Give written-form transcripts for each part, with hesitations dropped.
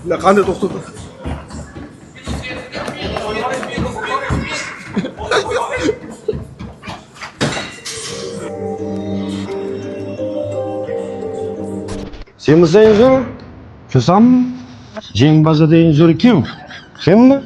Ular qanday to'xtadi? Sen misin Zor? Kösam? Jengbazada eng zo'ri kim? Senmi?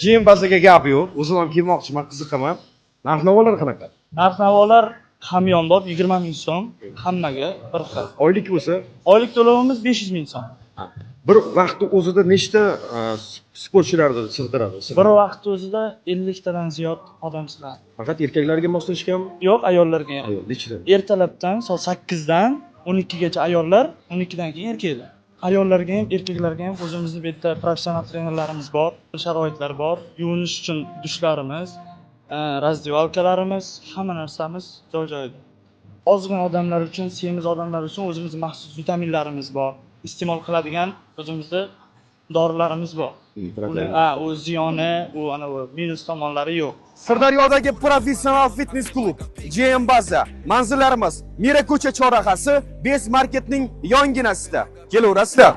Jengbazga gap yo'q. O'zim ham kelmoqchiman, qiziqaman. Narx-navolar qanaqa? Narx-navolar hamyonbop 20 ming so'm, hammaga bir xil. Oylik bo'lsa, Oylik to'lovimiz 500 ming so'm. bir vaqtni o'zida nechta sportchilarni sig'diradi? Bir vaqt o'zida 50 tadan ziyod odam sig'adi. Faqat erkaklarga moslashganmi? Yo'q, ayollarga ham. Ayol, nechidan? Ertalabdan soat 8 dan 12 gacha ayollar, 12 dan keyin erkaklar. Ayollarga ham, erkaklarga ham o'zimizning bu yerda professional trenerlarimiz bor, sharoitlar bor. Yuvinish uchun dushlarimiz, razdyalkalarimiz, hamma narsamiz joy-joyida. Ozg'in odamlar uchun, semiz odamlar uchun o'zimizning maxsus vitaminlarimiz bor. Iste'mol qiladigan o'zimizda dorilarimiz bor. U ziyoni, u ana bu minus tomonlari yo'q. Sirdaryodagi professional fitness klub Jenbaza. Manzillarimiz Mira ko'cha chorrahasi, Best Marketning yonginasida. Kelaverasizlar.